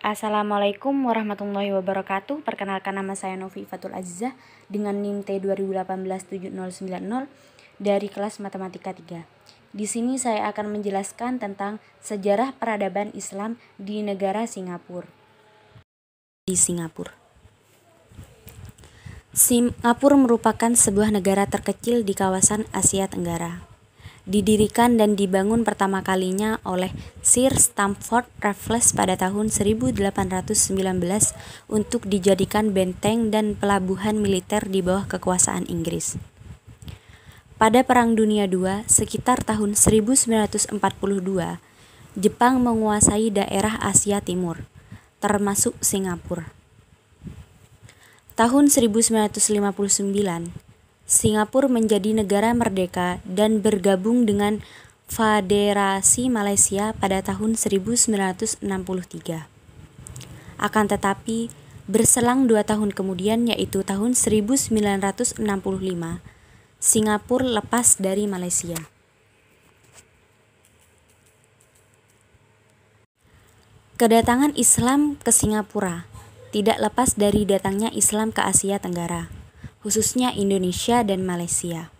Assalamualaikum warahmatullahi wabarakatuh. Perkenalkan, nama saya Novi Fatul Azizah dengan NIM T 2018-7090 dari kelas Matematika 3. Di sini saya akan menjelaskan tentang sejarah peradaban Islam di negara Singapura. Singapura merupakan sebuah negara terkecil di kawasan Asia Tenggara. Didirikan dan dibangun pertama kalinya oleh Sir Stamford Raffles pada tahun 1819 untuk dijadikan benteng dan pelabuhan militer di bawah kekuasaan Inggris. Pada Perang Dunia II, sekitar tahun 1942, Jepang menguasai daerah Asia Timur, termasuk Singapura. Tahun 1959, Singapura menjadi negara merdeka dan bergabung dengan Federasi Malaysia pada tahun 1963. Akan tetapi, berselang 2 tahun kemudian, yaitu tahun 1965, Singapura lepas dari Malaysia. Kedatangan Islam ke Singapura tidak lepas dari datangnya Islam ke Asia Tenggara, khususnya Indonesia dan Malaysia.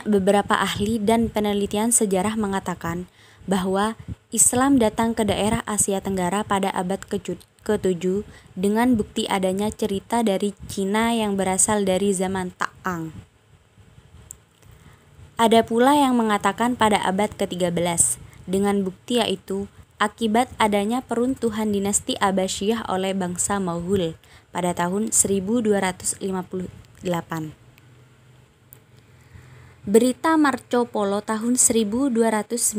Beberapa ahli dan penelitian sejarah mengatakan bahwa Islam datang ke daerah Asia Tenggara pada abad ke-7 dengan bukti adanya cerita dari Cina yang berasal dari zaman Tang. Ada pula yang mengatakan pada abad ke-13 dengan bukti yaitu akibat adanya peruntuhan dinasti Abbasiyah oleh bangsa Maghul pada tahun 1258. Berita Marco Polo tahun 1292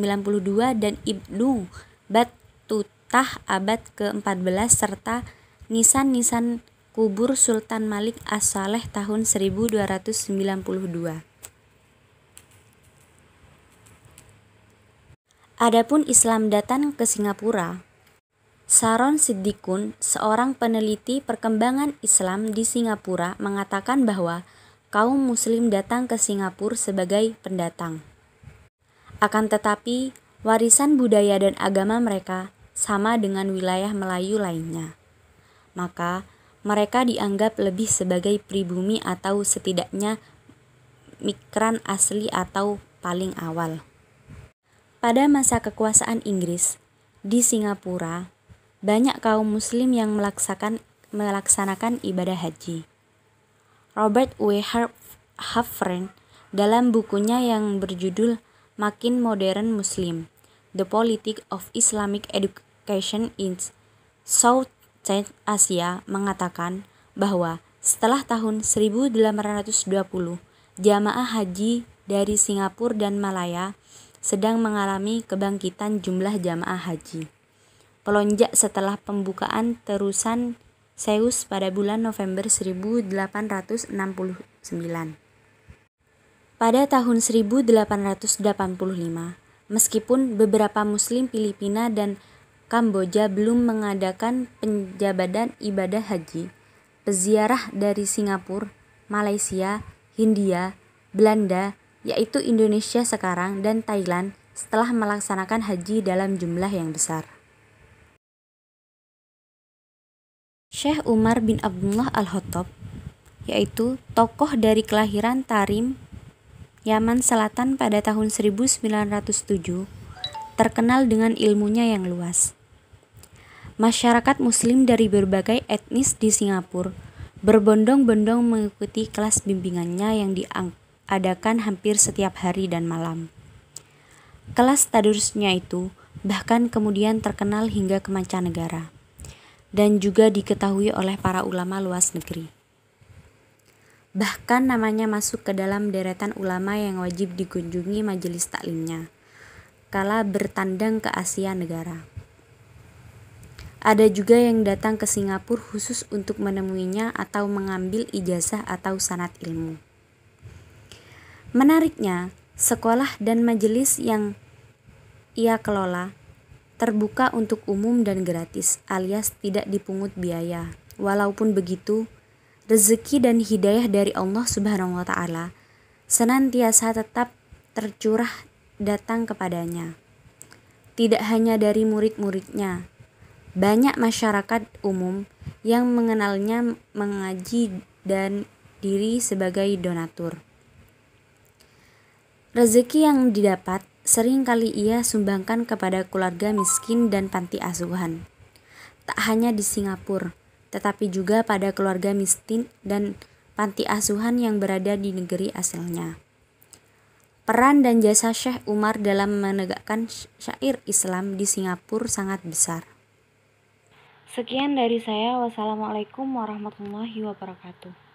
dan Ibnu Battutah abad ke-14 serta nisan-nisan kubur Sultan Malik As-Saleh tahun 1292. Adapun Islam datang ke Singapura, Sharon Siddiqun, seorang peneliti perkembangan Islam di Singapura, mengatakan bahwa kaum muslim datang ke Singapura sebagai pendatang. Akan tetapi, warisan budaya dan agama mereka sama dengan wilayah Melayu lainnya. Maka, mereka dianggap lebih sebagai pribumi atau setidaknya migran asli atau paling awal. Pada masa kekuasaan Inggris di Singapura, banyak kaum muslim yang melaksanakan ibadah haji. Robert W. Halfren dalam bukunya yang berjudul Makin Modern Muslim, The Politics of Islamic Education in Southeast Asia mengatakan bahwa setelah tahun 1820, jamaah haji dari Singapura dan Malaya sedang mengalami kebangkitan jumlah jamaah haji. Pelonjak setelah pembukaan terusan Zeus pada bulan November 1869. Pada tahun 1885, meskipun beberapa muslim Filipina dan Kamboja belum mengadakan penjabadan ibadah haji, peziarah dari Singapura, Malaysia, Hindia, Belanda, yaitu Indonesia sekarang, dan Thailand setelah melaksanakan haji dalam jumlah yang besar. Syekh Umar bin Abdullah Al-Khattab, yaitu tokoh dari kelahiran Tarim, Yaman Selatan pada tahun 1907, terkenal dengan ilmunya yang luas. Masyarakat muslim dari berbagai etnis di Singapura berbondong-bondong mengikuti kelas bimbingannya yang diadakan hampir setiap hari dan malam. Kelas tadarusnya itu bahkan kemudian terkenal hingga ke mancanegara dan juga diketahui oleh para ulama luas negeri. Bahkan namanya masuk ke dalam deretan ulama yang wajib dikunjungi majelis taklimnya kala bertandang ke Asia negara. Ada juga yang datang ke Singapura khusus untuk menemuinya atau mengambil ijazah atau sanad ilmu. Menariknya, sekolah dan majelis yang ia kelola terbuka untuk umum dan gratis, alias tidak dipungut biaya. Walaupun begitu, rezeki dan hidayah dari Allah Subhanahu wa Ta'ala senantiasa tetap tercurah datang kepadanya. Tidak hanya dari murid-muridnya, Banyak masyarakat umum yang mengenalnya mengaji dan diri sebagai donatur. Rezeki yang didapat sering kali ia sumbangkan kepada keluarga miskin dan panti asuhan. Tak hanya di Singapura, tetapi juga pada keluarga miskin dan panti asuhan yang berada di negeri asalnya. Peran dan jasa Syekh Umar dalam menegakkan syair Islam di Singapura sangat besar. Sekian dari saya. Wassalamualaikum warahmatullahi wabarakatuh.